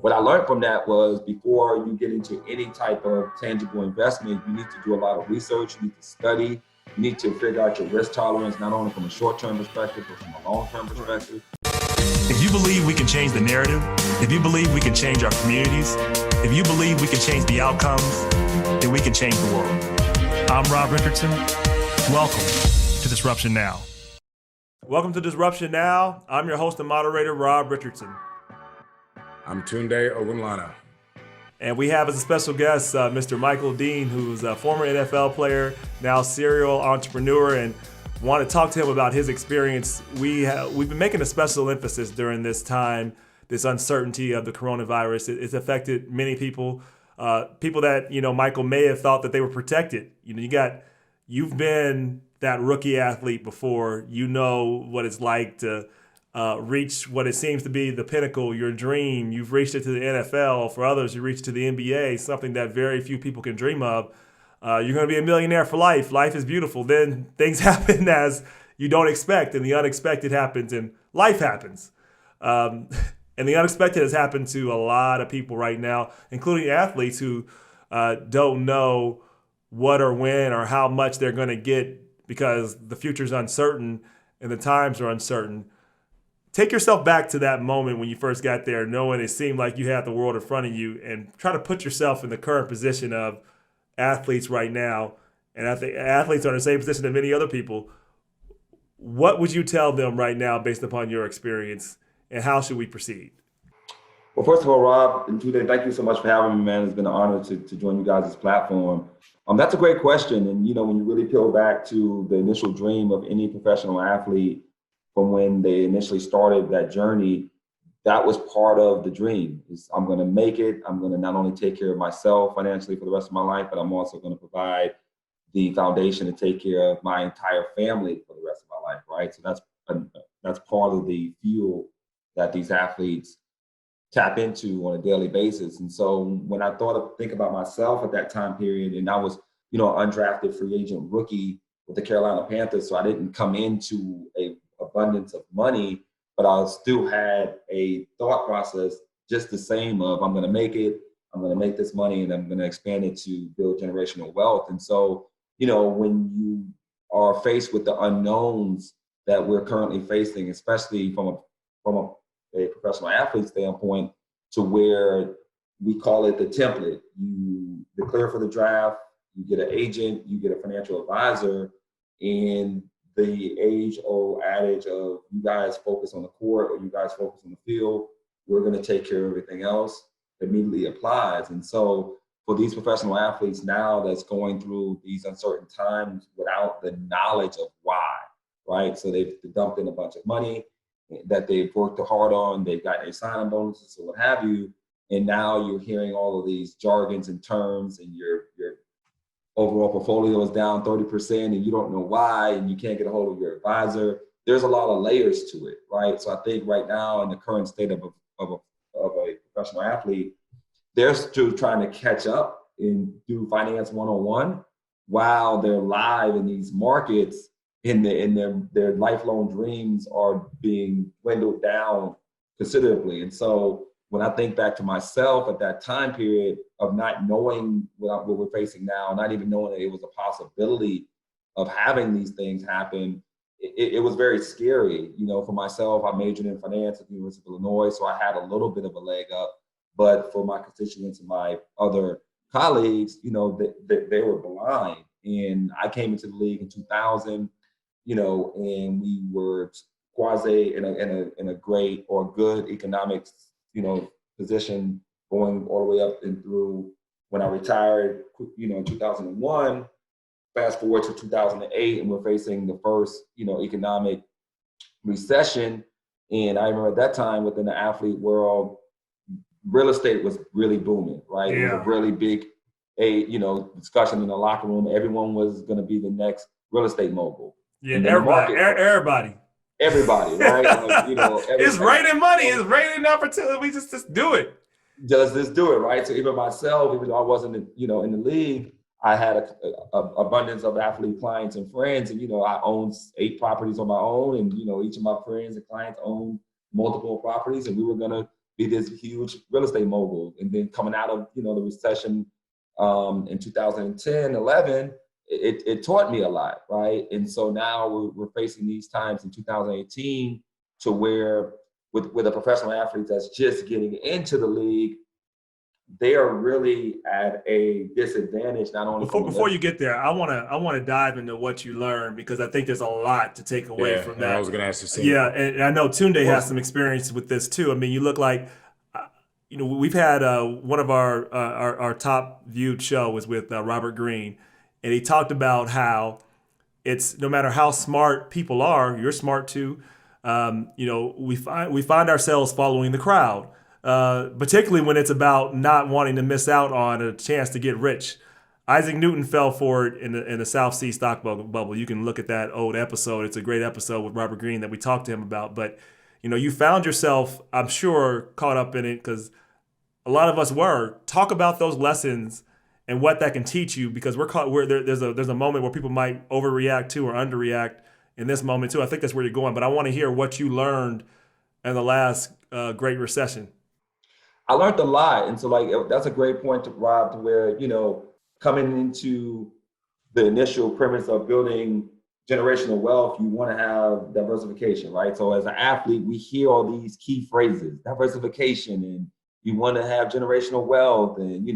what I learned from that was before you get into any type of tangible investment, you need to do a lot of research, you need to study, you need to figure out your risk tolerance, not only from a short-term perspective, but from a long-term perspective. If you believe we can change the narrative, if you believe we can change our communities, if you believe we can change the outcomes, then we can change the world. I'm Rob Richardson. Welcome to Disruption Now. Welcome to Disruption Now. I'm your host and moderator, Rob Richardson. I'm Tunde Ogunlana. And we have as a special guest, Mr. Michael Dean, who's a former NFL player, now serial entrepreneur, and want to talk to him about his experience. We've been making a special emphasis during this time, this uncertainty of the coronavirus. It's affected many people, people that, Michael may have thought that they were protected. You've been that rookie athlete before. You know what it's like to reach what it seems to be the pinnacle, your dream. You've reached it to the NFL. For others, you reach to the NBA, something that very few people can dream of. You're going to be a millionaire for life. Life is beautiful. Then things happen as you don't expect, and the unexpected happens, and life happens. And the unexpected has happened to a lot of people right now, including athletes who don't know what or when or how much they're going to get because the future's uncertain and the times are uncertain. Take yourself back to that moment when you first got there, knowing it seemed like you had the world in front of you, and try to put yourself in the current position of athletes right now. And I think athletes are in the same position that many other people. What would you tell them right now based upon your experience, and how should we proceed? Well, first of all, Rob and Tunde, thank you so much for having me, man. It's been an honor to join you guys' platform. That's a great question. And, when you really peel back to the initial dream of any professional athlete, from when they initially started that journey, that was part of the dream. I'm going to make it. I'm going to not only take care of myself financially for the rest of my life, but I'm also going to provide the foundation to take care of my entire family for the rest of my life, right? So that's part of the fuel that these athletes tap into on a daily basis. And so when I think about myself at that time period, and I was, an undrafted free agent rookie with the Carolina Panthers, so I didn't come into a abundance of money, but I still had a thought process just the same of I'm going to make it, I'm going to make this money, and I'm going to expand it to build generational wealth. And so, when you are faced with the unknowns that we're currently facing, especially from a professional athlete standpoint, to where we call it the template. You declare for the draft, you get an agent, you get a financial advisor, and the age-old adage of you guys focus on the court or you guys focus on the field, we're going to take care of everything else, immediately applies. And so for these professional athletes now that's going through these uncertain times without the knowledge of why, right? So they've dumped in a bunch of money that they've worked hard on, they've got their sign-on bonuses or what have you, and now you're hearing all of these jargons and terms, and your overall portfolio is down 30% and you don't know why, and you can't get a hold of your advisor. There's a lot of layers to it, right? So I think right now in the current state of a professional athlete, they're still trying to catch up and do finance 101 while they're live in these markets, and their lifelong dreams are being dwindled down considerably. And so when I think back to myself at that time period of not knowing what we're facing now, not even knowing that it was a possibility of having these things happen, it was very scary. For myself, I majored in finance at the University of Illinois, so I had a little bit of a leg up. But for my constituents and my other colleagues, they were blind. And I came into the league in 2000, and we were quasi in a great or good economics position going all the way up and through when I retired, in 2001, fast forward to 2008, and we're facing the first, economic recession. And I remember at that time within the athlete world, real estate was really booming, right? Yeah. It was a really big, discussion in the locker room. Everyone was going to be the next real estate mogul. Yeah, everybody. Everybody, right? It's raining money. It's raining opportunity. We just do it. Just do it, right? So even myself, even though I wasn't, in the league, I had a abundance of athlete clients and friends, and I owned 8 properties on my own, and each of my friends and clients owned multiple properties, and we were gonna be this huge real estate mogul. And then coming out of, the recession in 2010, 11, it taught me a lot, right? And so now we're facing these times in 2018 to where with a professional athlete that's just getting into the league, they are really at a disadvantage, not only before you get there, I want to dive into what you learned, because I think there's a lot to take away from that. I was going to ask the same. Yeah, and I know Tunde has some experience with this too. I mean, you look like, we've had one of our top viewed show was with Robert Greene, and he talked about how it's no matter how smart people are, you're smart too. We find ourselves following the crowd. Particularly when it's about not wanting to miss out on a chance to get rich. Isaac Newton fell for it in the South Sea stock bubble. You can look at that old episode. It's a great episode with Robert Greene that we talked to him about. But, you found yourself, I'm sure, caught up in it, because a lot of us were. Talk about those lessons and what that can teach you, because there's a moment where people might overreact to or underreact in this moment too. I think that's where you're going. But I want to hear what you learned in the last Great Recession. I learned a lot. And so that's a great point, Rob, to where, coming into the initial premise of building generational wealth, you want to have diversification, right? So as an athlete, we hear all these key phrases, diversification, and you want to have generational wealth, and,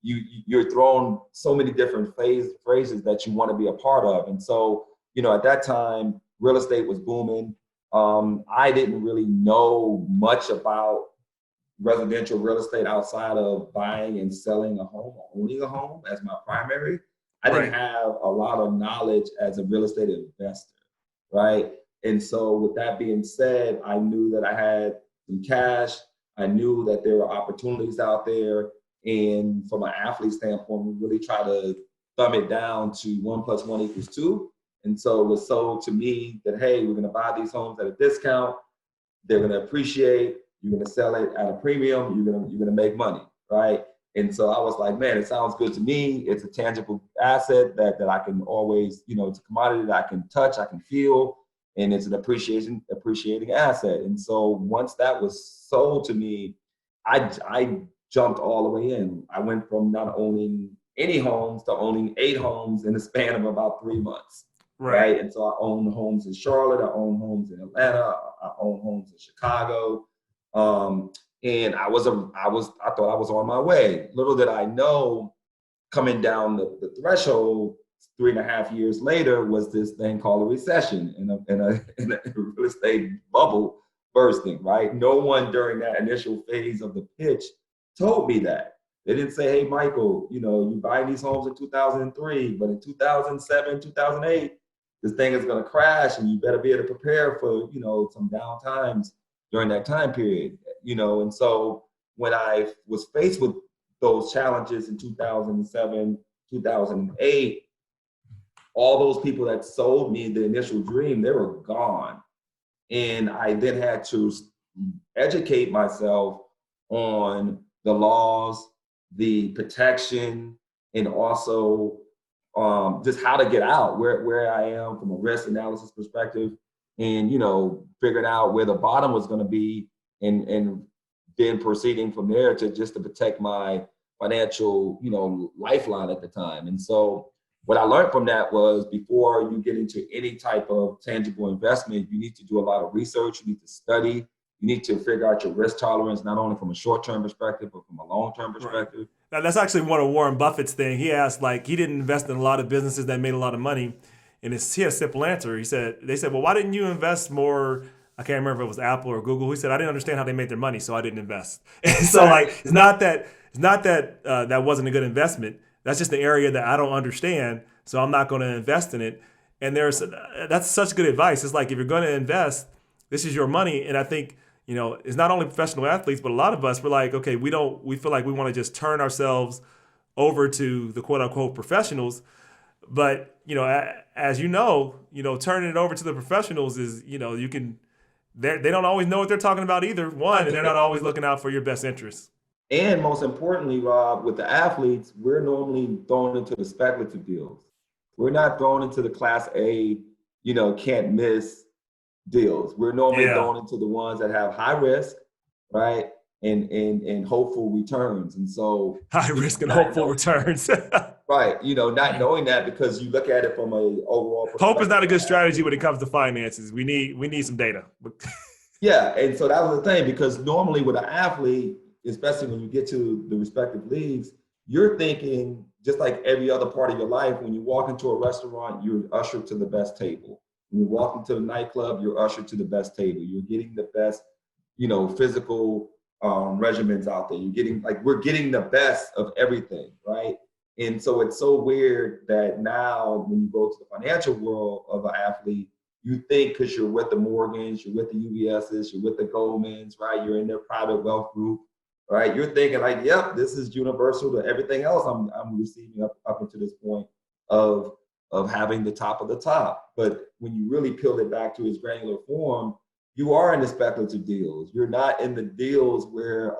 you're thrown so many different phrases that you want to be a part of. And so, at that time, real estate was booming. I didn't really know much about residential real estate outside of buying and selling a home, or owning a home as my primary. I didn't have a lot of knowledge as a real estate investor, right? And so with that being said, I knew that I had some cash. I knew that there were opportunities out there. And from an athlete standpoint, we really try to thumb it down to 1 + 1 = 2. And so it was sold to me that, hey, we're going to buy these homes at a discount. They're going to appreciate. You're going to sell it at a premium. You're going to make money, right? And so I was like, man, it sounds good to me. It's a tangible asset that I can always, it's a commodity that I can touch, I can feel, and it's an appreciating asset. And so once that was sold to me, I jumped all the way in. I went from not owning any homes to owning 8 homes in the span of about 3 months, right? And so I own homes in Charlotte, I own homes in Atlanta, I own homes in Chicago. And I thought I was on my way. Little did I know, coming down the threshold 3.5 years later, was this thing called a recession and a real estate bubble bursting, right? No one during that initial phase of the pitch told me that. They didn't say, hey, Michael, you buy these homes in 2003, but in 2007, 2008, this thing is going to crash, and you better be able to prepare for, some down times during that time period, and so when I was faced with those challenges in 2007, 2008, all those people that sold me the initial dream, they were gone. And I then had to educate myself on the laws, the protection, and also just how to get out, where I am from a risk analysis perspective, and figuring out where the bottom was going to be, and then proceeding from there to protect my financial lifeline at the time. And so what I learned from that was, before you get into any type of tangible investment, you need to do a lot of research, you need to study, you need to figure out your risk tolerance, not only from a short-term perspective, but from a long-term perspective. Now, that's actually one of Warren Buffett's thing. He asked, he didn't invest in a lot of businesses that made a lot of money. And he had a simple answer. They said, well, why didn't you invest more? I can't remember if it was Apple or Google. He said, I didn't understand how they made their money, so I didn't invest. And so it's not that that wasn't a good investment. That's just the area that I don't understand, so I'm not going to invest in it. And that's such good advice. It's like, if you're going to invest, this is your money. And I think, it's not only professional athletes, but a lot of us, we're like, okay, we feel like we want to just turn ourselves over to the quote unquote professionals. But, as turning it over to the professionals is, they don't always know what they're talking about either. One, and they're not always looking out for your best interests. And most importantly, Rob, with the athletes, we're normally thrown into the speculative deals. We're not thrown into the class A, can't miss deals. We're normally thrown into the ones that have high risk, right? and hopeful returns. And so High risk and hopeful returns. right, not knowing that, because you look at it from a overall perspective. Hope is not a good strategy when it comes to finances. We need some data. Yeah, and so that was the thing, because normally with an athlete, especially when you get to the respective leagues, you're thinking just like every other part of your life. When you walk into a restaurant, you're ushered to the best table. When you walk into the nightclub, you're ushered to the best table. You're getting the best, physical regimens out there. We're getting the best of everything, right? And so it's so weird that now when you go to the financial world of an athlete, you think because you're with the Morgans, you're with the UBSs, you're with the Goldmans, right? You're in their private wealth group, right? You're thinking like, yep, this is universal to everything else I'm receiving up until this point of having the top of the top. But when you really peel it back to its granular form, you are in the speculative deals. You're not in the deals where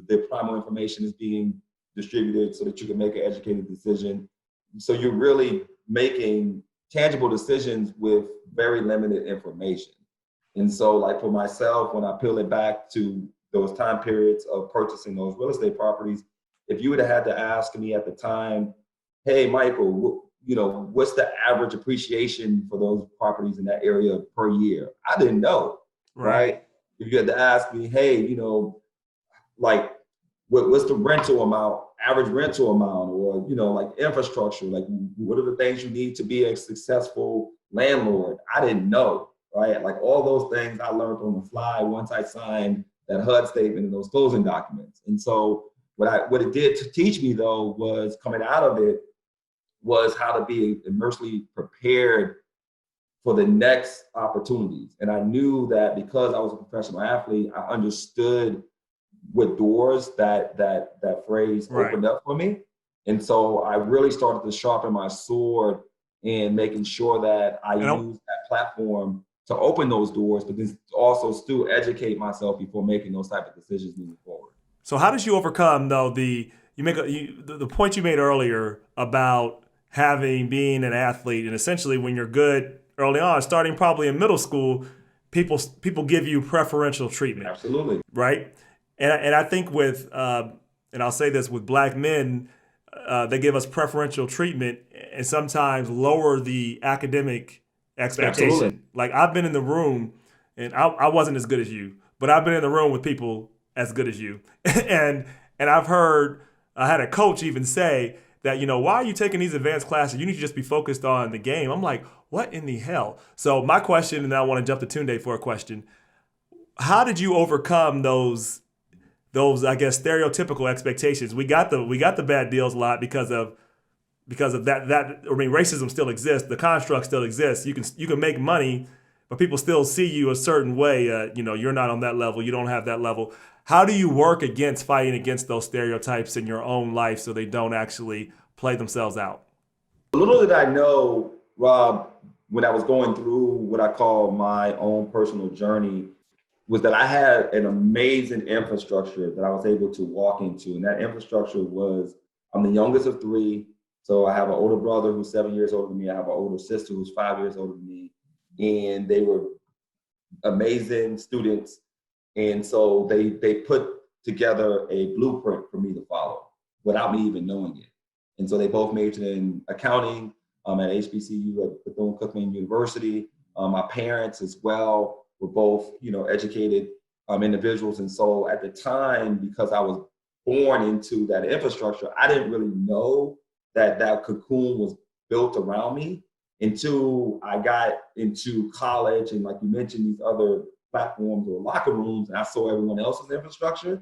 the primal information is being distributed so that you can make an educated decision. So you're really making tangible decisions with very limited information. And so like for myself, when I peel it back to those time periods of purchasing those real estate properties, if you would have had to ask me at the time, hey, Michael, what's the average appreciation for those properties in that area per year? I didn't know, right? If you had to ask me, hey, like what's the rental amount, average rental amount, or, like infrastructure, like what are the things you need to be a successful landlord? I didn't know, right? Like all those things I learned on the fly once I signed that HUD statement and those closing documents. And so what it did to teach me though was coming out of it was how to be immersely prepared for the next opportunities. And I knew that because I was a professional athlete, I understood what doors that phrase opened up for me. And so I really started to sharpen my sword in making sure that I use that platform to open those doors, but then also still educate myself before making those type of decisions moving forward. So how did you overcome though the point you made earlier about being an athlete, and essentially when you're good early on, starting probably in middle school, people give you preferential treatment. Absolutely. Right. And I think with, and I'll say this, with Black men, they give us preferential treatment and sometimes lower the academic expectation. Absolutely. Like I've been in the room, and I wasn't as good as you, but I've been in the room with people as good as you. and I've heard, I had a coach even say that, why are you taking these advanced classes? You need to just be focused on the game. I'm like, what in the hell? So my question, and I want to jump to Tunde for a question. How did you overcome those I guess stereotypical expectations? We got the bad deals a lot because of that. I mean, racism still exists. The construct still exists. You can make money, but people still see you a certain way. You're not on that level. You don't have that level. How do you work against fighting against those stereotypes in your own life so they don't actually play themselves out? Little did I know, Rob, when I was going through what I call my own personal journey, was that I had an amazing infrastructure that I was able to walk into. And that infrastructure was, I'm the youngest of three. So I have an older brother who's 7 years older than me. I have an older sister who's 5 years older than me. And they were amazing students. And so they put together a blueprint for me to follow without me even knowing it. And so they both majored in accounting at HBCU at Bethune-Cookman University. My parents as well were both, educated individuals. And so at the time, because I was born into that infrastructure, I didn't really know that cocoon was built around me until I got into college. And like you mentioned, these other platforms or locker rooms, and I saw everyone else's infrastructure.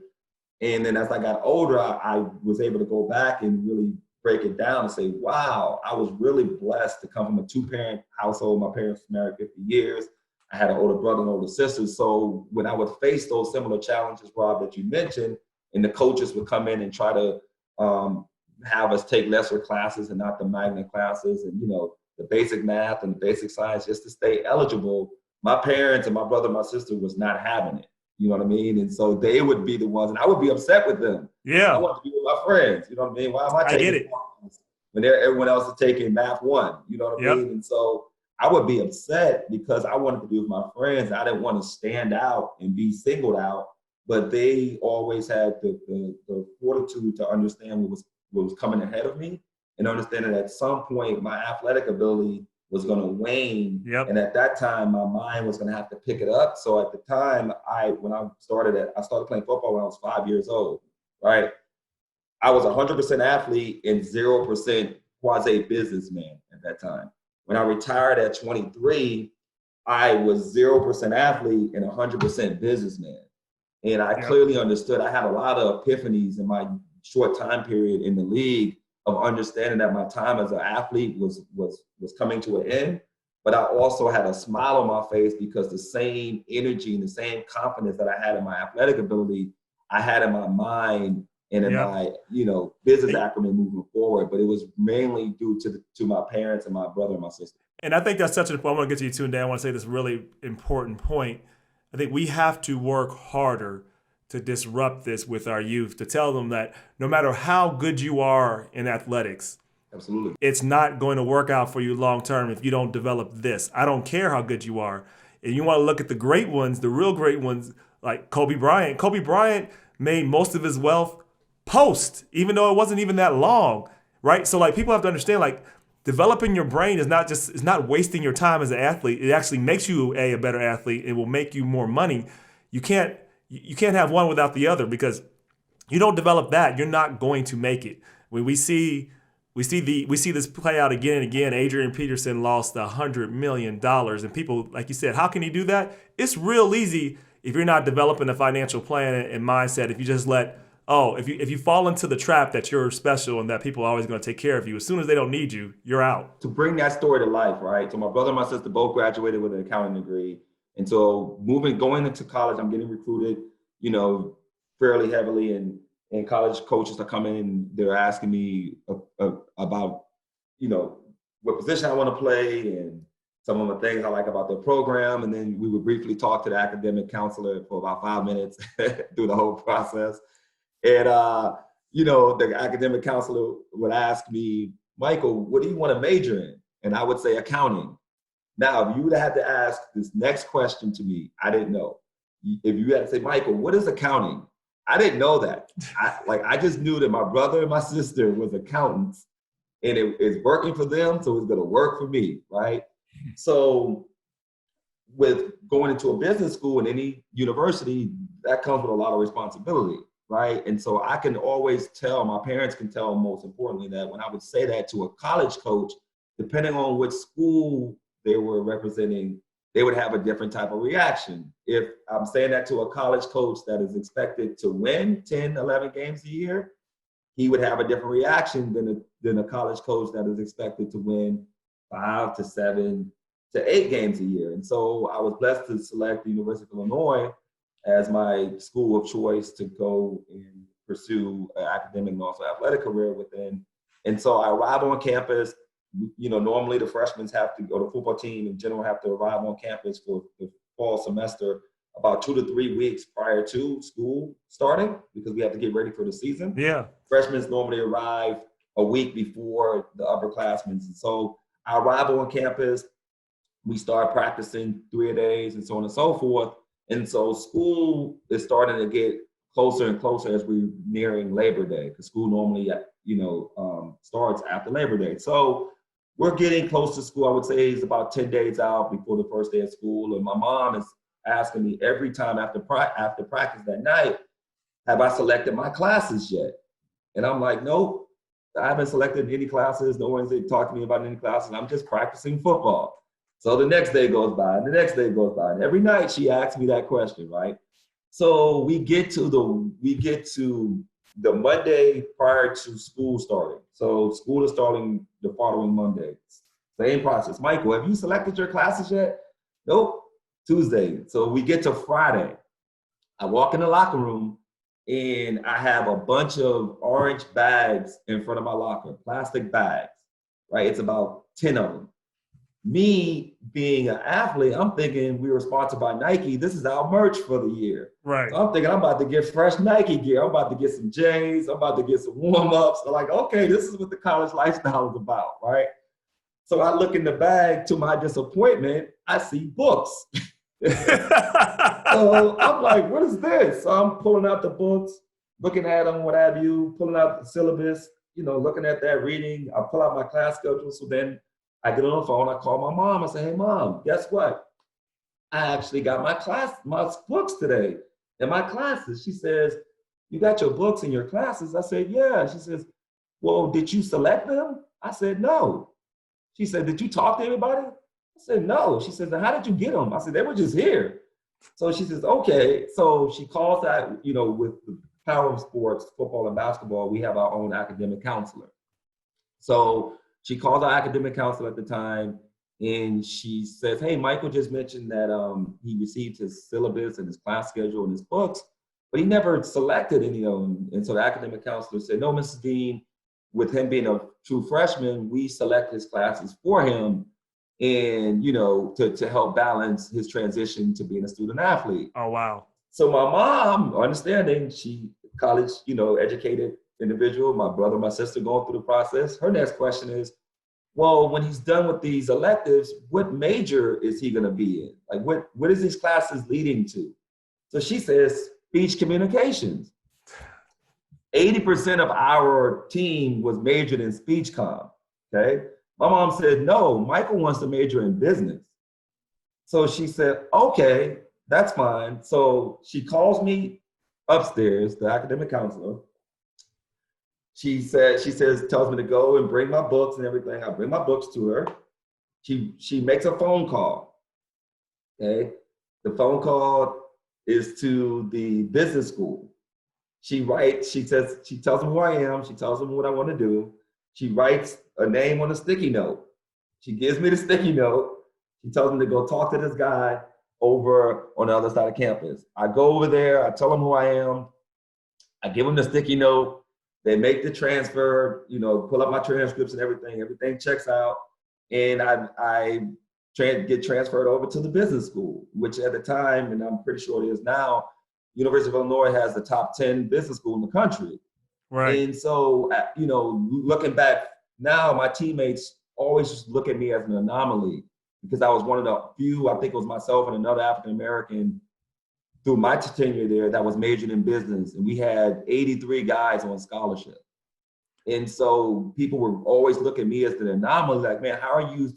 And then as I got older, I was able to go back and really break it down and say, wow, I was really blessed to come from a two-parent household. My parents were married 50 years. I had an older brother and older sister. So when I would face those similar challenges, Rob, that you mentioned, and the coaches would come in and try to have us take lesser classes and not the magnet classes and, the basic math and the basic science just to stay eligible, my parents and my brother and my sister was not having it. You know what I mean? And so they would be the ones, and I would be upset with them. Yeah. I want to be with my friends. You know what I mean? Why am I taking I get it. when everyone else is taking math 1? You know what I mean? And so I would be upset because I wanted to be with my friends. I didn't want to stand out and be singled out but they always had the fortitude to understand what was coming ahead of me, and understand that at some point my athletic ability was going to wane. Yep. And at that time, my mind was going to have to pick it up. So at the time, I started playing football when I was 5 years old, right? I was 100% athlete and 0% quasi businessman at that time. When I retired at 23, I was 0% athlete and 100% businessman. And I clearly understood. I had a lot of epiphanies in my short time period in the league of understanding that my time as an athlete was coming to an end. But I also had a smile on my face because the same energy and the same confidence that I had in my athletic ability, I had in my mind and in my, business acumen moving forward. But it was mainly due to my parents and my brother and my sister. And I think that's such an important. I want to get to you too, and Dan, I want to say this really important point. I think we have to work harder to disrupt this with our youth, to tell them that no matter how good you are in athletics, absolutely, it's not going to work out for you long term if you don't develop this. I don't care how good you are. And you want to look at the great ones, the real great ones, like Kobe Bryant. Kobe Bryant made most of his wealth post, even though it wasn't even that long, right? So like people have to understand, like, developing your brain is not wasting your time as an athlete. It actually makes you a better athlete. It will make you more money. You can't have one without the other, because you don't develop that, you're not going to make it. When we see this play out again and again. Adrian Peterson lost $100 million, and people, like you said, how can he do that? It's real easy if you're not developing a financial plan and mindset. If you just if you fall into the trap that you're special and that people are always going to take care of you, as soon as they don't need you, you're out. To bring that story to life, right? So my brother and my sister both graduated with an accounting degree. And so going into college, I'm getting recruited, fairly heavily. And college coaches are coming and they're asking me about, what position I want to play and some of the things I like about their program. And then we would briefly talk to the academic counselor for about 5 minutes through the whole process. And, the academic counselor would ask me, Michael, what do you want to major in? And I would say accounting. Now, if you would have had to ask this next question to me, I didn't know. If you had to say, Michael, what is accounting? I didn't know that. I just knew that my brother and my sister was accountants, and it's working for them, so it's going to work for me, right? So with going into a business school in any university, that comes with a lot of responsibility, right? And so I can always tell, my parents can tell, most importantly, that when I would say that to a college coach, depending on which school they were representing, they would have a different type of reaction. If I'm saying that to a college coach that is expected to win 10, 11 games a year, he would have a different reaction than a college coach that is expected to win 5 to 7 to 8 games a year. And so I was blessed to select the University of Illinois as my school of choice to go and pursue an academic and also athletic career within. And so I arrived on campus. Normally the freshmen have to, or the football team in general, have to arrive on campus for the fall semester about 2 to 3 weeks prior to school starting, because we have to get ready for the season. Yeah. Freshmen normally arrive a week before the upperclassmen. And so I arrive on campus, we start practicing 3 days and so on and so forth. And so school is starting to get closer and closer as we're nearing Labor Day, because school normally, starts after Labor Day. So we're getting close to school. I would say it's about 10 days out before the first day of school. And my mom is asking me every time after practice that night, have I selected my classes yet? And I'm like, nope, I haven't selected any classes. No one's talked to me about any classes. I'm just practicing football. So the next day goes by and the next day goes by. And every night she asks me that question, right? So we get to the Monday prior to school starting. So school is starting the following Monday. Same process. Michael, have you selected your classes yet? Nope. Tuesday. So we get to Friday. I walk in the locker room and I have a bunch of orange bags in front of my locker, plastic bags, right? It's about 10 of them. Me being an athlete, I'm thinking we were sponsored by Nike. This is our merch for the year. Right. So I'm thinking I'm about to get fresh Nike gear. I'm about to get some J's. I'm about to get some warm-ups. I'm like, okay, this is what the college lifestyle is about, right? So I look in the bag. To my disappointment, I see books. So I'm like, what is this? So I'm pulling out the books, looking at them, what have you, pulling out the syllabus, looking at that, reading. I pull out my class schedule. So then I get on the phone, I call my mom, I say, hey, Mom, guess what? I actually got my books today in my classes. She says, you got your books in your classes? I said, yeah. She says, well, did you select them? I said, no. She said, did you talk to anybody? I said, no. She said, how did you get them? I said, they were just here. So she says, okay. So she calls that, with the power of sports, football and basketball, we have our own academic counselor. So she calls our academic counselor at the time, and she says, hey, Michael just mentioned that he received his syllabus and his class schedule and his books, but he never selected any of them. And so the academic counselor said, no, Mrs. Dean, with him being a true freshman, we select his classes for him and, to help balance his transition to being a student athlete. Oh, wow. So my mom, understanding, she college, educated individual, my brother, my sister going through the process. Her next question is, well, when he's done with these electives, what major is he going to be in? Like, what is these classes leading to? So she says, speech communications. 80% of our team was majored in speech comm, okay? My mom said, no, Michael wants to major in business. So she said, okay, that's fine. So she calls me upstairs, the academic counselor. She tells me to go and bring my books and everything. I bring my books to her. She makes a phone call, okay? The phone call is to the business school. She tells them who I am. She tells them what I want to do. She writes a name on a sticky note. She gives me the sticky note. She tells me to go talk to this guy over on the other side of campus. I go over there. I tell them who I am. I give them the sticky note. They make the transfer, pull up my transcripts and everything. Everything checks out. And I get transferred over to the business school, which at the time, and I'm pretty sure it is now, University of Illinois has the top 10 business school in the country. Right. And so, looking back now, my teammates always just look at me as an anomaly because I was one of the few, I think it was myself and another African-American through my tenure there that was majored in business. And we had 83 guys on scholarship. And so people were always looking at me as an anomaly, like, man, how are you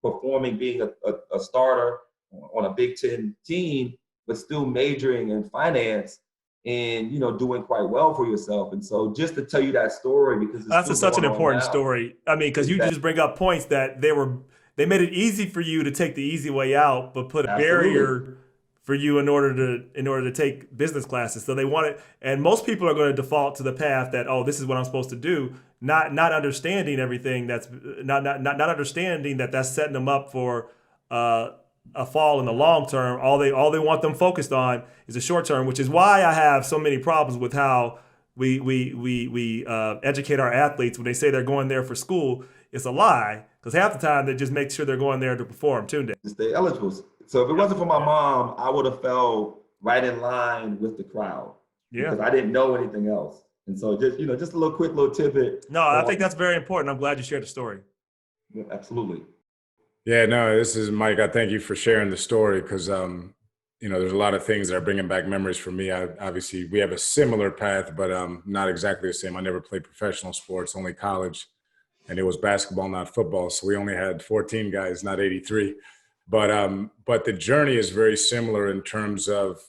performing being a starter on a Big Ten team, but still majoring in finance and, doing quite well for yourself. And so just to tell you that story, because that's such an important story. I mean, because you just bring up points that they made it easy for you to take the easy way out, but put a barrier for you in order to take business classes. So they wanted, and most people are going to default to the path that, oh, this is what I'm supposed to do, not understanding everything that's not understanding that that's setting them up for a fall in the long term. All they want them focused on is the short term, which is why I have so many problems with how we educate our athletes when they say they're going there for school. It's a lie, because half the time they just make sure they're going there to perform. To stay eligible. So if it wasn't for my mom, I would have fell right in line with the crowd. Yeah, because I didn't know anything else. And so just a quick little tidbit. No, I think that's very important. I'm glad you shared the story. Yeah, absolutely. Yeah, no, this is Mike. I thank you for sharing the story because, there's a lot of things that are bringing back memories for me. Obviously, we have a similar path, but not exactly the same. I never played professional sports, only college, and it was basketball, not football. So we only had 14 guys, not 83. But the journey is very similar in terms of,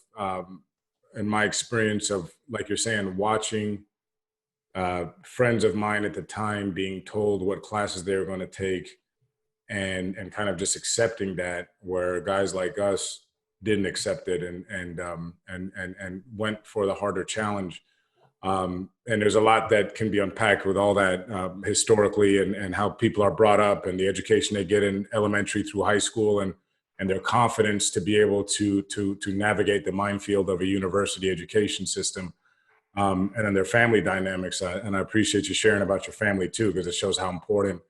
in my experience of, like you're saying, watching friends of mine at the time being told what classes they were going to take, and kind of just accepting that, where guys like us didn't accept it and went for the harder challenge. And there's a lot that can be unpacked with all that historically and how people are brought up and the education they get in elementary through high school and their confidence to be able to navigate the minefield of a university education system, and then their family dynamics. And I appreciate you sharing about your family too, because it shows how important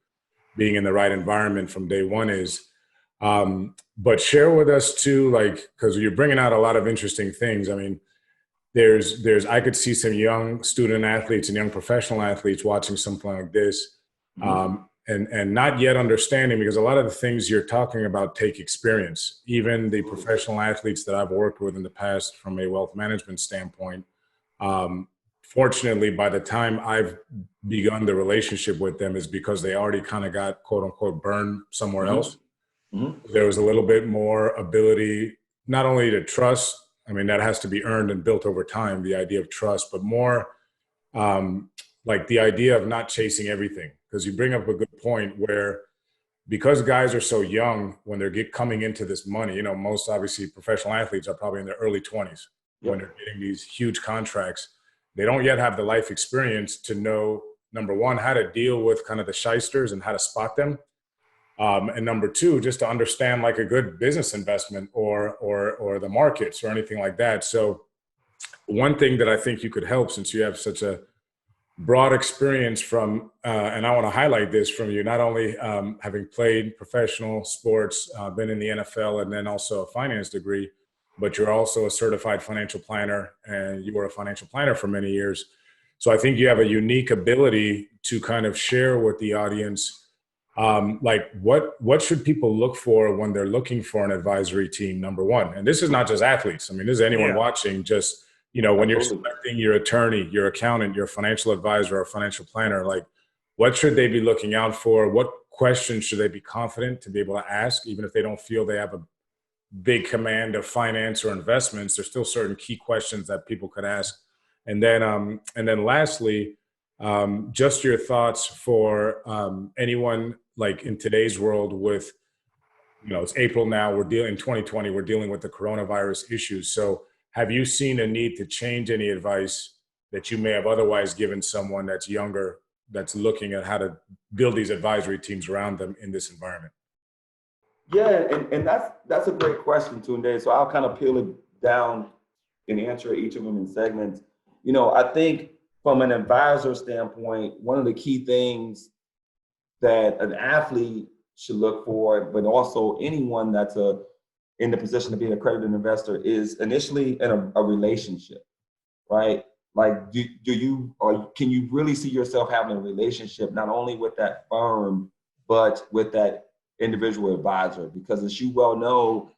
being in the right environment from day one is. But share with us too, because you're bringing out a lot of interesting things. I mean, I could see some young student athletes and young professional athletes watching something like this, and not yet understanding, because a lot of the things you're talking about take experience. Even the professional athletes that I've worked with in the past from a wealth management standpoint, fortunately, by the time I've begun the relationship with them is because they already kind of got quote unquote burned somewhere else. There was a little bit more ability, not only to trust, I mean, that has to be earned and built over time, the idea of trust, but more like the idea of not chasing everything. Because you bring up a good point where, because guys are so young when they're coming into this money, you know, most obviously professional athletes are probably in their early 20s when they're getting these huge contracts. They don't yet have the life experience to know, number one, how to deal with kind of the shysters and how to spot them. And number two, just to understand like a good business investment or the markets or anything like that. So one thing that I think you could help, since you have such a broad experience from, and I want to highlight this from you, not only having played professional sports, been in the NFL, and then also a finance degree, but you're also a certified financial planner, and you were a financial planner for many years. So I think you have a unique ability to kind of share with the audience, like what should people look for when they're looking for an advisory team, number one. And this is not just athletes. I mean, this is anyone watching, just, you know, when you're selecting your attorney, your accountant, your financial advisor or financial planner, like what should they be looking out for? What questions should they be confident to be able to ask, even if they don't feel they have a big command of finance or investments? There's still certain key questions that people could ask. And then lastly, just your thoughts for anyone like in today's world with, you know, it's April now, in 2020, we're dealing with the coronavirus issues. So have you seen a need to change any advice that you may have otherwise given someone that's younger, that's looking at how to build these advisory teams around them in this environment? Yeah, and that's a great question, Tunde. So I'll kind of peel it down and answer each of them in segments. You know, I think from an advisor standpoint, one of the key things that an athlete should look for, but also anyone that's in the position of being an accredited investor, is initially in a relationship, right? Like, do you, or can you really see yourself having a relationship not only with that firm, but with that individual advisor? Because as you well know,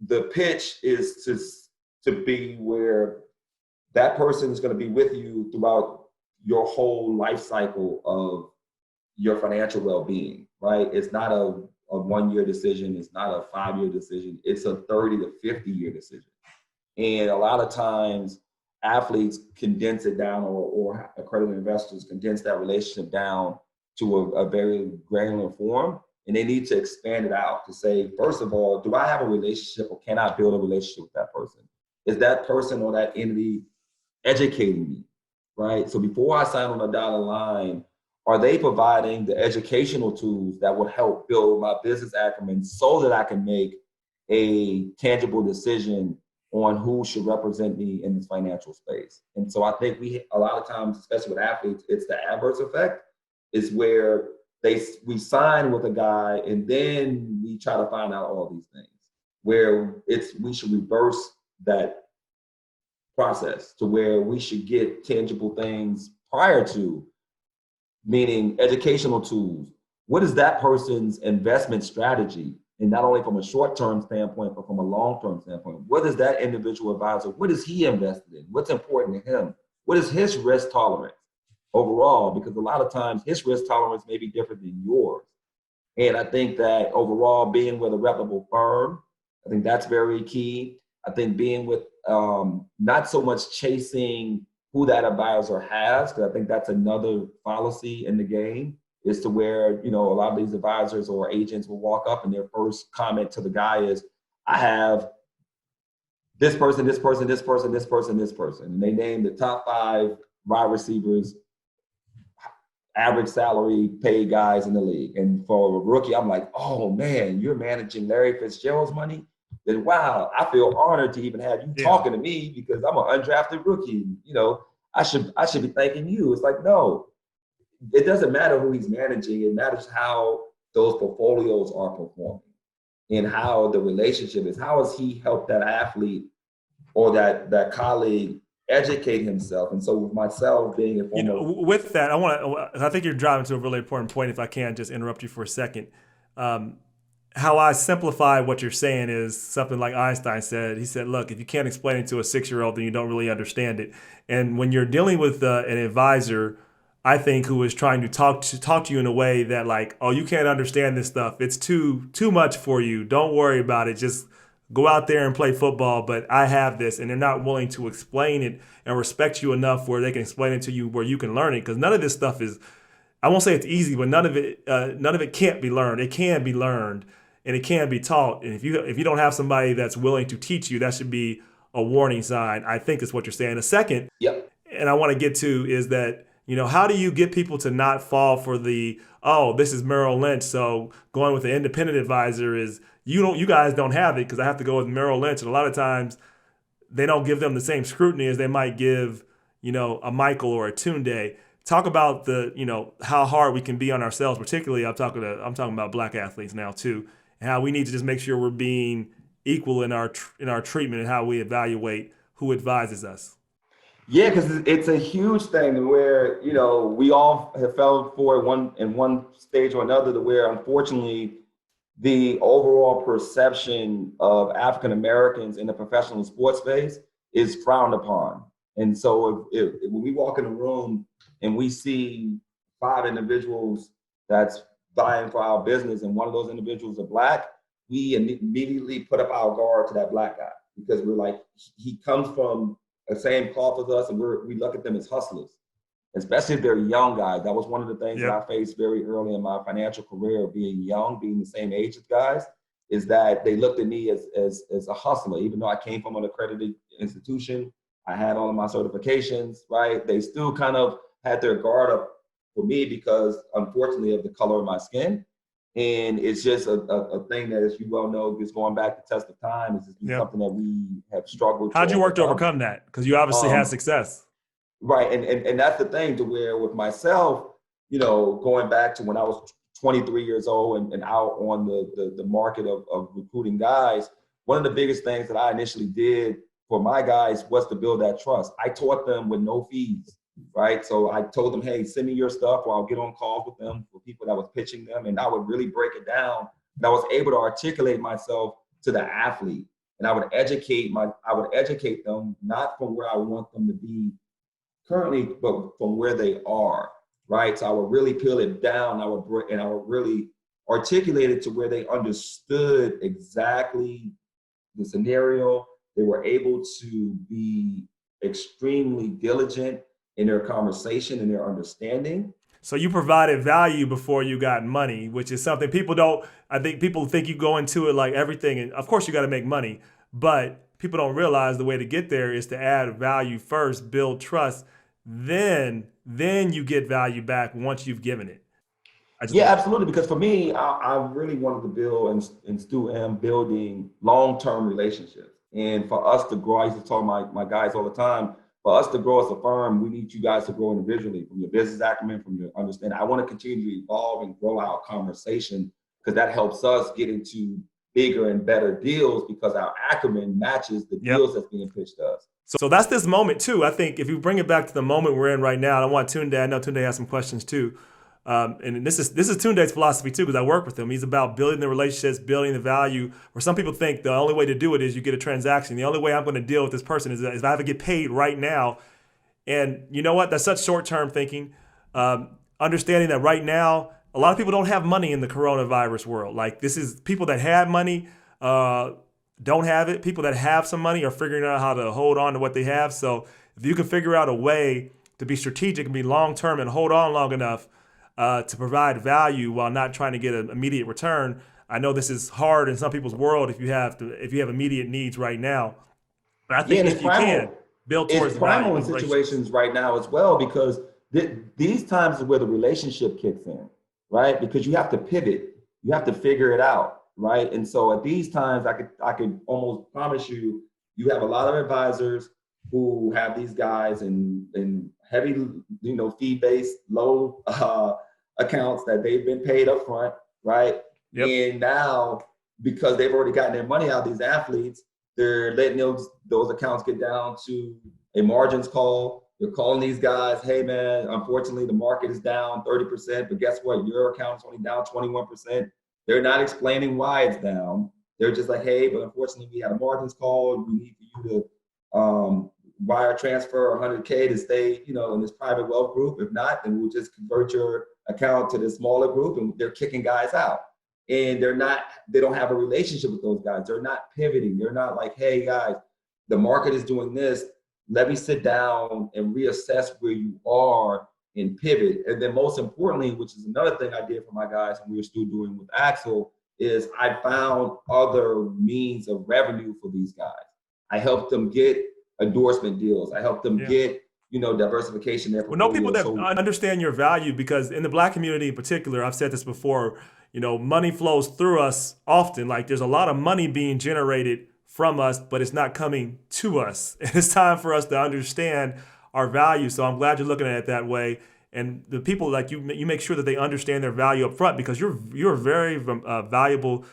the pitch is to be where that person is going to be with you throughout your whole life cycle of your financial well-being, right? It's not a 1-year decision. It's not a 5-year decision. It's a 30 to 50-year decision. And a lot of times athletes condense it down, or accredited investors condense that relationship down to a very granular form. And they need to expand it out to say, first of all, do I have a relationship, or can I build a relationship with that person? Is that person or that entity educating me, right? So before I sign on a dotted line, are they providing the educational tools that will help build my business acumen so that I can make a tangible decision on who should represent me in this financial space? And so I think a lot of times, especially with athletes, it's the adverse effect, is where we sign with a guy and then we try to find out all these things, where we should reverse that process to where we should get tangible things prior to, meaning educational tools. What is that person's investment strategy? And not only from a short-term standpoint, but from a long-term standpoint. What is that individual advisor, what is he invested in? What's important to him? What is his risk tolerance overall? Because a lot of times his risk tolerance may be different than yours. And I think that overall, being with a reputable firm, I think that's very key. I think being with not so much chasing who that advisor has, because I think that's another fallacy in the game, is to where, you know, a lot of these advisors or agents will walk up and their first comment to the guy is, I have this person, this person, this person, this person, this person. And they name the top 5 wide receivers, average salary paid guys in the league. And for a rookie, I'm like, oh man, you're managing Larry Fitzgerald's money? Then wow, I feel honored to even have you talking to me, because I'm an undrafted rookie. You know, I should be thanking you. It's like, no, it doesn't matter who he's managing. It matters how those portfolios are performing and how the relationship is. How has he helped that athlete or that colleague educate himself. And so with myself being a former, With that, I think you're driving to a really important point. If I can just interrupt you for a second, how I simplify what you're saying is something like Einstein said. He said, look, if you can't explain it to a 6-year-old, then you don't really understand it. And when you're dealing with an advisor, I think, who is trying to talk to you in a way that, like, oh, you can't understand this stuff. It's too much for you. Don't worry about it. Just go out there and play football. But I have this, and they're not willing to explain it and respect you enough where they can explain it to you where you can learn it. Because none of this stuff is, I won't say it's easy, but none of it can't be learned. It can be learned. And it can be taught. And if you don't have somebody that's willing to teach you, that should be a warning sign. I think is what you're saying. A second, yep. And I want to get to is that, how do you get people to not fall for the, oh, this is Merrill Lynch, so going with an independent advisor is, you guys don't have it because I have to go with Merrill Lynch. And a lot of times they don't give them the same scrutiny as they might give, a Michael or a Tunde. Talk about the, how hard we can be on ourselves, particularly I'm talking about Black athletes now too. How we need to just make sure we're being equal in our treatment and how we evaluate who advises us. Yeah, because it's a huge thing where, we all have fell for in one stage or another, to where, unfortunately, the overall perception of African Americans in the professional sports space is frowned upon. And so when we walk in a room and we see 5 individuals that's vying for our business, and one of those individuals are Black, we immediately put up our guard to that Black guy, because we're like, he comes from the same cloth as us, and we look at them as hustlers, especially if they're young guys. That was one of the things that I faced very early in my financial career, being young, being the same age as guys, is that they looked at me as a hustler. Even though I came from an accredited institution, I had all of my certifications, right? They still kind of had their guard up for me because, unfortunately, of the color of my skin. And it's just a thing that, as you well know, is going back to test of time. It's just something that we have struggled to How'd you work to overcome that? Because you obviously had success. Right. And that's the thing, to where with myself, going back to when I was 23 years old and out on the market of recruiting guys, one of the biggest things that I initially did for my guys was to build that trust. I taught them with no fees. Right. So I told them, hey, send me your stuff, or I'll get on calls with them for people that was pitching them. And I would really break it down. And I was able to articulate myself to the athlete. And I would educate them, not from where I want them to be currently, but from where they are. Right. So I would really peel it down. I would really articulate it to where they understood exactly the scenario. They were able to be extremely diligent in their conversation and their understanding. So you provided value before you got money, which is something I think people think you go into it like everything. And of course you got to make money, but people don't realize the way to get there is to add value first, build trust. Then you get value back once you've given it. Absolutely. Because for me, I really wanted to build and still am building long-term relationships. And for us to grow, I used to tell my guys all the time, for us to grow as a firm, we need you guys to grow individually, from your business acumen, from your understanding. I want to continue to evolve and grow our conversation, because that helps us get into bigger and better deals, because our acumen matches the deals that's being pitched to us. So that's this moment too. I think if you bring it back to the moment we're in right now, I want Tunde. I know Tunde has some questions too. And this is Tunde's philosophy too, because I work with him. He's about building the relationships, building the value. Where some people think the only way to do it is you get a transaction. The only way I'm going to deal with this person is if I have to get paid right now. And you know what? That's such short-term thinking. Understanding that right now, a lot of people don't have money in the coronavirus world. Like, this is people that have money don't have it. People that have some money are figuring out how to hold on to what they have. So if you can figure out a way to be strategic and be long-term and hold on long enough to provide value while not trying to get an immediate return. I know this is hard in some people's world if you have immediate needs right now. But I think if you can build towards it's primal in situations right now as well, because these times is where the relationship kicks in, right? Because you have to pivot, you have to figure it out, right? And so at these times, I could almost promise you have a lot of advisors who have these guys in heavy, fee-based, low accounts that they've been paid up front, right? Yep. And now, because they've already gotten their money out of these athletes, They're letting those accounts get down to a margins call. They're calling these guys, hey man, unfortunately the market is down 30%, but guess what? Your account is only down 21%. They're not explaining why it's down. They're just like, hey, but unfortunately we had a margins call. We need for you to wire transfer 100K to stay, in this private wealth group. If not, then we'll just convert your account to the smaller group, and they're kicking guys out. And they don't have a relationship with those guys. They're not pivoting. They're not like, hey guys, the market is doing this. Let me sit down and reassess where you are and pivot. And then most importantly, which is another thing I did for my guys and we were still doing with Axel, is I found other means of revenue for these guys. I helped them get endorsement deals. I helped them get, diversification there. Well, know people that understand your value, because in the Black community in particular, I've said this before, money flows through us often. Like there's a lot of money being generated from us, but it's not coming to us. And it's time for us to understand our value. So I'm glad you're looking at it that way. And the people like you make sure that they understand their value up front, because you're a very valuable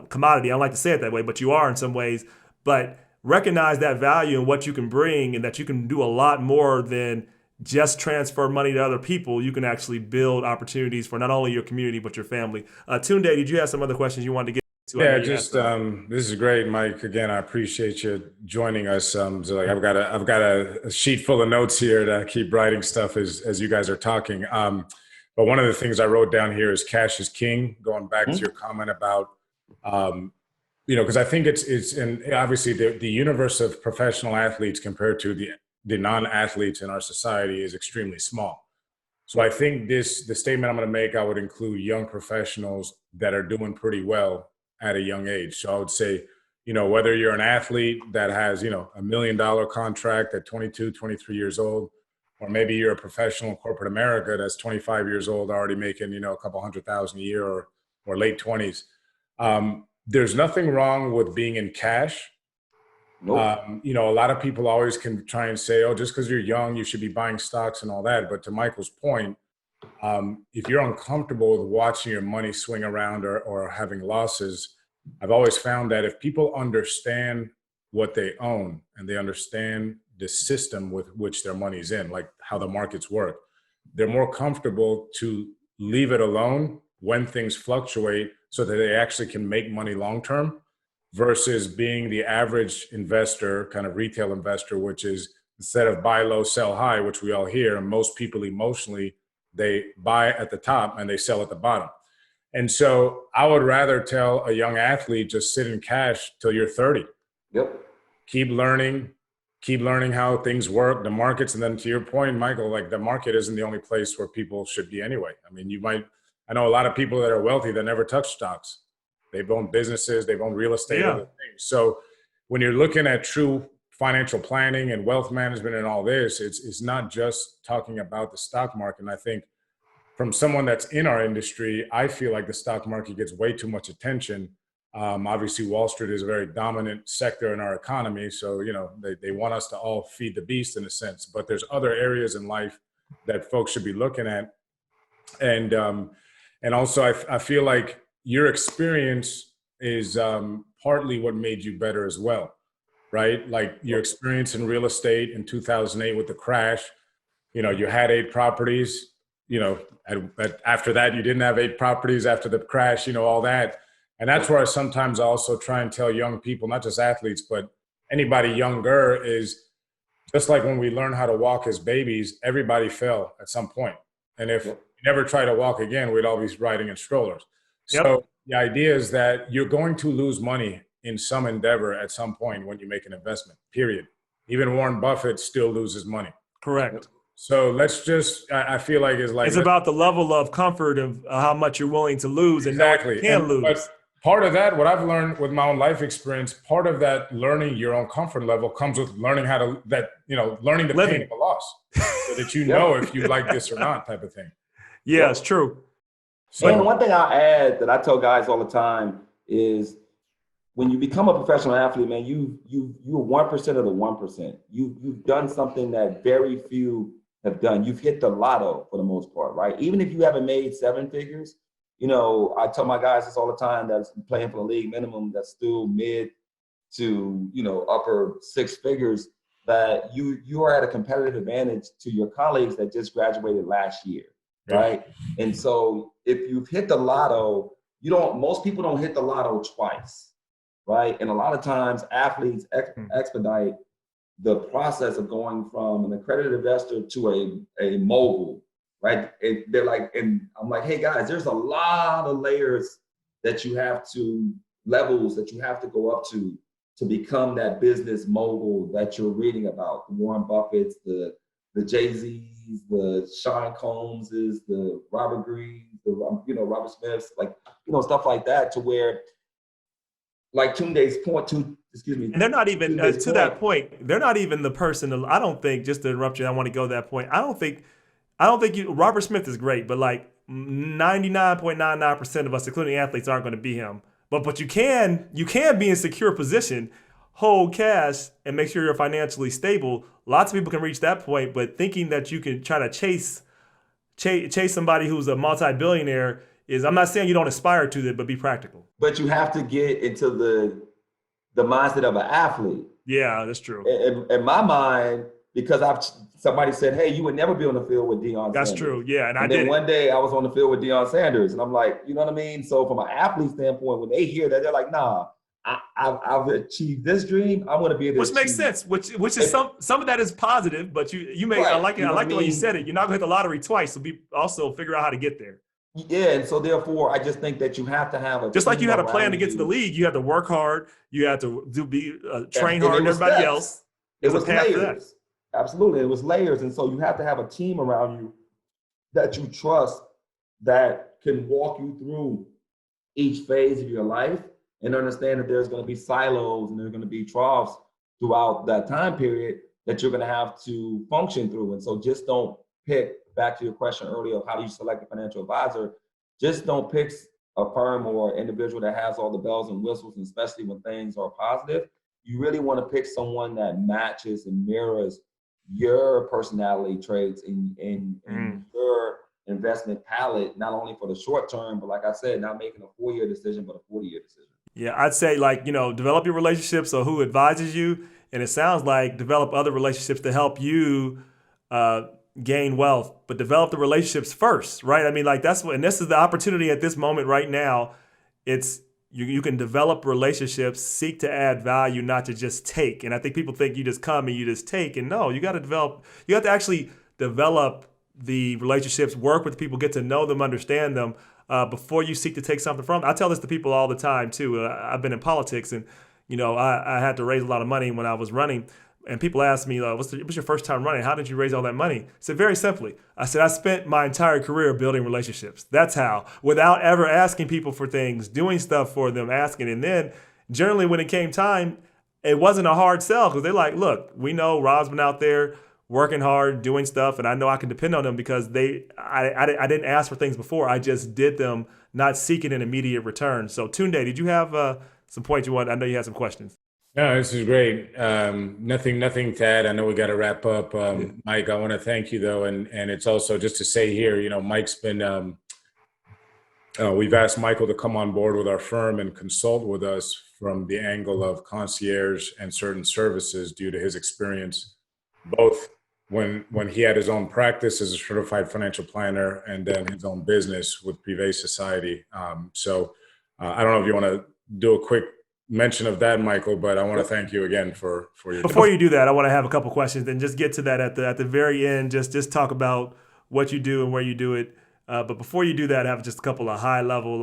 commodity. I don't like to say it that way, but you are in some ways. But recognize that value and what you can bring, and that you can do a lot more than just transfer money to other people. You can actually build opportunities for not only your community, but your family. Tunde, did you have some other questions you wanted to get to? Yeah, just this is great, Mike. Again, I appreciate you joining us. So like I've got a sheet full of notes here to keep writing stuff as you guys are talking. But one of the things I wrote down here is cash is king. Going back to your comment about, because I think it's and obviously the universe of professional athletes compared to the non-athletes in our society is extremely small. So I think the statement I'm going to make, I would include young professionals that are doing pretty well at a young age. So I would say, whether you're an athlete that has, $1 million contract at 22, 23 years old, or maybe you're a professional in corporate America that's 25 years old, already making, a couple $100,000 a year or late 20s. There's nothing wrong with being in cash. Nope. A lot of people always can try and say, oh, just because you're young, you should be buying stocks and all that. But to Michael's point, if you're uncomfortable with watching your money swing around or having losses, I've always found that if people understand what they own and they understand the system with which their money's in, like how the markets work, they're more comfortable to leave it alone when things fluctuate so that they actually can make money long term, versus being the average investor, kind of retail investor, which is instead of buy low, sell high, which we all hear, most people emotionally, they buy at the top and they sell at the bottom. And so I would rather tell a young athlete, just sit in cash till you're 30. Yep. Keep learning how things work, the markets. And then to your point, Michael, like the market isn't the only place where people should be anyway. I mean, I know a lot of people that are wealthy that never touch stocks. They've owned businesses, they've owned real estate, other things. So when you're looking at true financial planning and wealth management and all this, it's not just talking about the stock market. And I think from someone that's in our industry, I feel like the stock market gets way too much attention. Obviously, Wall Street is a very dominant sector in our economy. So, they want us to all feed the beast in a sense. But there's other areas in life that folks should be looking at. And also, I feel like your experience is partly what made you better as well, right? Like your experience in real estate in 2008 with the crash, you had 8 properties, after that, you didn't have 8 properties after the crash, all that. And that's where I sometimes also try and tell young people, not just athletes, but anybody younger, is just like when we learn how to walk as babies, everybody fell at some point. And if we never try to walk again, we'd all be riding in strollers. Yep. So the idea is that you're going to lose money in some endeavor at some point when you make an investment, period. Even Warren Buffett still loses money. Correct. So let's just, I feel like it's about the level of comfort of how much you're willing to lose and exactly. know you can lose. But part of that, what I've learned with my own life experience, part of that learning your own comfort level comes with learning learning the pain of a loss so that know if you like this or not type of thing. Yeah, it's true. So, and one thing I'll add that I tell guys all the time is when you become a professional athlete, man, you're 1% of the 1%. You've done something that very few have done. You've hit the lotto for the most part, right? Even if you haven't made 7 figures, I tell my guys this all the time, that's playing for the league minimum, that's still mid to, upper six figures, that you are at a competitive advantage to your colleagues that just graduated last year, right? And so if you've hit the lotto, most people don't hit the lotto twice, right? And a lot of times athletes expedite the process of going from an accredited investor to a mogul, right? And I'm like, hey guys, there's a lot of layers that you have to, levels that you have to go up to become that business mogul that you're reading about. The Warren Buffetts, the Jay-Z's, the Sean Combses, the Robert Greens, the Robert Smiths, stuff like that, to where, like Tunde's point, and they're not even to that point. They're not even the person. I don't think. Just to interrupt you, I want to go to that point. I don't think Robert Smith is great, but like 99.99% of us, including athletes, aren't going to be him. But you can be in secure position, hold cash, and make sure you're financially stable. Lots of people can reach that point, but thinking that you can try to chase somebody who's a multi-billionaire is, I'm not saying you don't aspire to it, but be practical. But you have to get into the mindset of an athlete. Yeah, that's true. In my mind, because somebody said, hey, you would never be on the field with Deion That's Sanders. true, yeah. And then one day I was on the field with Deion Sanders, and I'm like, you know what I mean? So from an athlete standpoint, when they hear that, they're like, nah, I've achieved this dream. I want to be able to Which makes sense, which is some of that is positive, but you may, right. I like the way you said it. You're not going to hit the lottery twice, so also figure out how to get there. Yeah, and so therefore, I just think that you have to have just like you had a plan to get to the league, you have to work hard, you have to train harder than everybody else. It was layers. Absolutely, it was layers, and so you have to have a team around you that you trust, that can walk you through each phase of your life and understand that there's going to be silos and there's going to be troughs throughout that time period that you're going to have to function through. And so just don't pick, back to your question earlier of how do you select a financial advisor, just don't pick a firm or individual that has all the bells and whistles, and especially when things are positive. You really want to pick someone that matches and mirrors your personality traits and your investment palette, not only for the short term, but like I said, not making a 4-year decision, but a 40-year decision. Yeah, I'd say develop your relationships, so who advises you, and it sounds like develop other relationships to help you gain wealth, but develop the relationships first, right? I mean, and this is the opportunity at this moment right now. It's you can develop relationships, seek to add value, not to just take. And I think people think you just come and you just take, and no, you have to actually develop the relationships, work with people, get to know them, understand them, before you seek to take something from them. I tell this to people all the time too. I've been in politics, and I had to raise a lot of money when I was running. And people ask me, what's your first time running? How did you raise all that money? I said, very simply. I said, I spent my entire career building relationships. That's how, without ever asking people for things, doing stuff for them, asking. And then generally when it came time, it wasn't a hard sell, because they're like, look, we know Rob's been out there working hard, doing stuff, and I know I can depend on them because I didn't ask for things before. I just did them, not seeking an immediate return. So Tunde, did you have some points you want? I know you had some questions. No, this is great. Nothing to add. I know we got to wrap up. Mike, I want to thank you though. And it's also just to say here, Mike's been, we've asked Michael to come on board with our firm and consult with us from the angle of concierge and certain services due to his experience, both when he had his own practice as a certified financial planner and then his own business with Privé Society. So I don't know if you want to do a quick mention of that, Michael, but I want to thank you again for your Before time. You do that, I want to have a couple questions and just get to that at the very end. Just talk about what you do and where you do it. But before you do that, I have just a couple of high level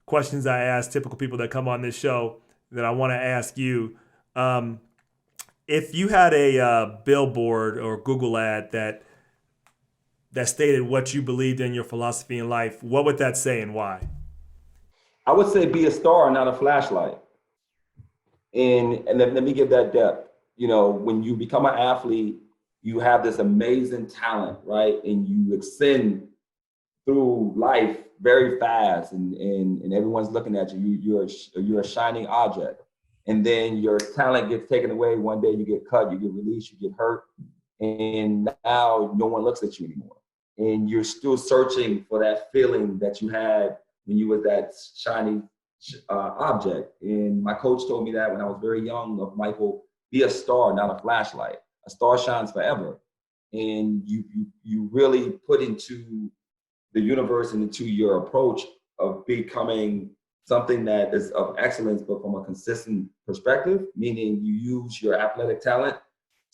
questions I ask typical people that come on this show that I want to ask you. If you had a billboard or Google ad that stated what you believed in, your philosophy in life, what would that say and why? I would say be a star, not a flashlight. And let me give that depth. When you become an athlete, you have this amazing talent, right? And you ascend through life very fast, and everyone's looking at you. You're a shining object. And then your talent gets taken away. One day you get cut, you get released, you get hurt, and now no one looks at you anymore. And you're still searching for that feeling that you had when you were that shiny object. And my coach told me that when I was very young of Michael, be a star, not a flashlight. A star shines forever. And you really put into the universe and into your approach of becoming something that is of excellence, but from a consistent perspective, meaning you use your athletic talent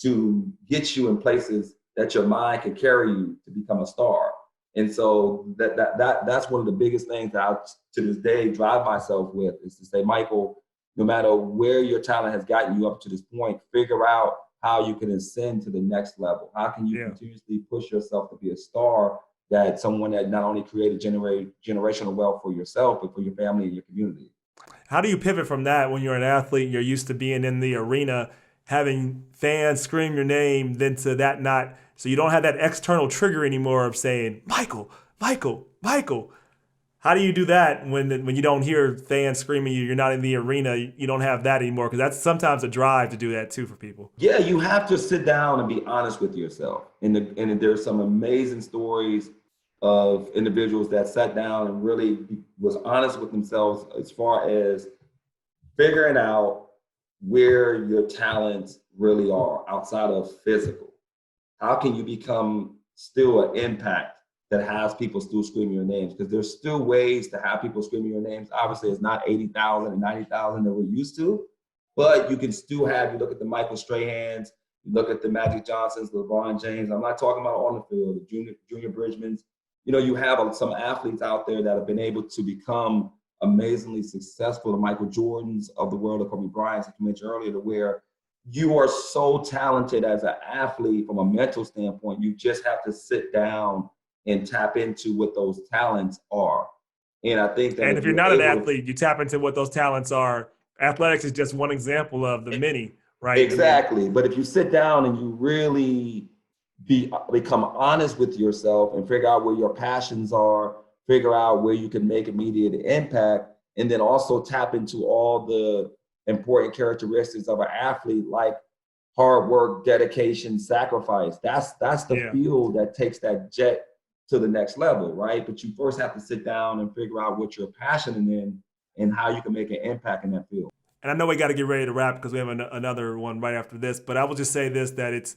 to get you in places that your mind can carry you to become a star. And so that's one of the biggest things that I, to this day, drive myself with, is to say, Michael, no matter where your talent has gotten you up to this point, figure out how you can ascend to the next level. How can you continuously push yourself to be a star, that someone that not only created generational wealth for yourself, but for your family and your community. How do you pivot from that when you're an athlete and you're used to being in the arena, having fans scream your name, then to that not, so you don't have that external trigger anymore of saying, Michael, Michael, Michael. How do you do that when you don't hear fans screaming you're not in the arena, you don't have that anymore? Because that's sometimes a drive to do that too for people. Yeah, you have to sit down and be honest with yourself. And there's some amazing stories of individuals that sat down and really was honest with themselves as far as figuring out where your talents really are outside of physical. How can you become still an impact that has people still screaming your names? Because there's still ways to have people screaming your names. Obviously, it's not 80,000 and 90,000 that we're used to, but you can still have, you look at the Michael Strahans, you look at the Magic Johnsons, LeBron James. I'm not talking about on the field, the Junior Bridgmans. You know, you have some athletes out there that have been able to become amazingly successful, the Michael Jordans of the world, the Kobe Bryants, that you mentioned earlier, to where you are so talented as an athlete from a mental standpoint. You just have to sit down and tap into what those talents are. And I think that if you're not an athlete, you tap into what those talents are. Athletics is just one example of the many, right? Exactly. But if you sit down and you really become honest with yourself and figure out where your passions are, figure out where you can make immediate impact, and then also tap into all the important characteristics of an athlete, like hard work, dedication, sacrifice. That's the field that takes that jet to the next level, right? But you first have to sit down and figure out what you're passionate in and how you can make an impact in that field. And I know we got to get ready to wrap because we have another one right after this, but I will just say this, that it's,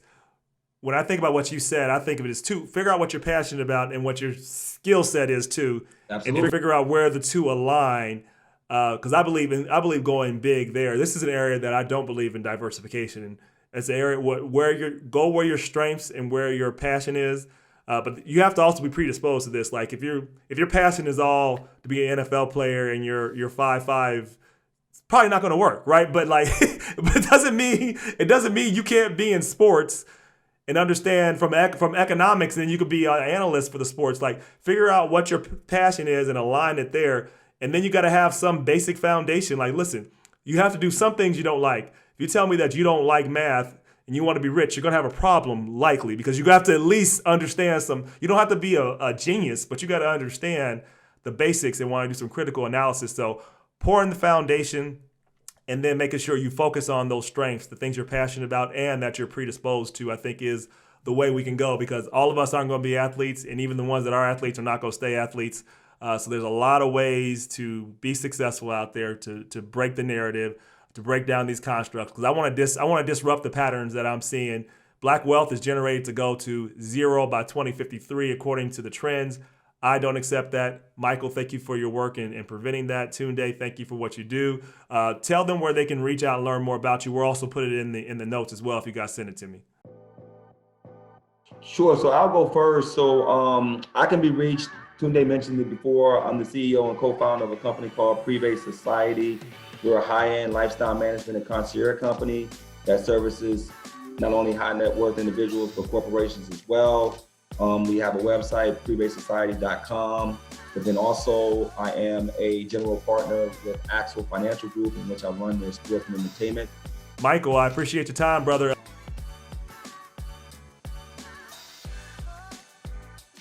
when I think about what you said, I think of it as two. Figure out what you're passionate about and what your skill set is too. Absolutely. And then figure out where the two align. Because I believe going big there. This is an area that I don't believe in diversification. And it's an area where your strengths and where your passion is. But you have to also be predisposed to this. Like if your passion is all to be an NFL player and you're 5'5", it's probably not going to work, right? But but it doesn't mean you can't be in sports and understand from economics, and you could be an analyst for the sports. Like, figure out what your passion is and align it there. And then you got to have some basic foundation. Like, listen, you have to do some things you don't like. If you tell me that you don't like math and you want to be rich, you're going to have a problem, likely, because you have to at least understand you don't have to be a genius, but you got to understand the basics and want to do some critical analysis. So pour in the foundation, and then making sure you focus on those strengths, the things you're passionate about and that you're predisposed to, I think is the way we can go, because all of us aren't going to be athletes, and even the ones that are athletes are not going to stay athletes. So there's a lot of ways to be successful out there, to break the narrative, to break down these constructs, because I want to disrupt the patterns that I'm seeing. Black wealth is generated to go to 0 by 2053, according to the trends. I don't accept that. Michael, thank you for your work in preventing that. Tunde, thank you for what you do. Tell them where they can reach out and learn more about you. We'll also put it in the notes as well if you guys send it to me. Sure. So I'll go first. So I can be reached. Tunde mentioned it before. I'm the CEO and co-founder of a company called Privé Society. We're a high-end lifestyle management and concierge company that services not only high net worth individuals, but corporations as well. We have a website, privésociety.com, but then also I am a general partner with Axel Financial Group, in which I run their sports and entertainment. Michael, I appreciate your time, brother.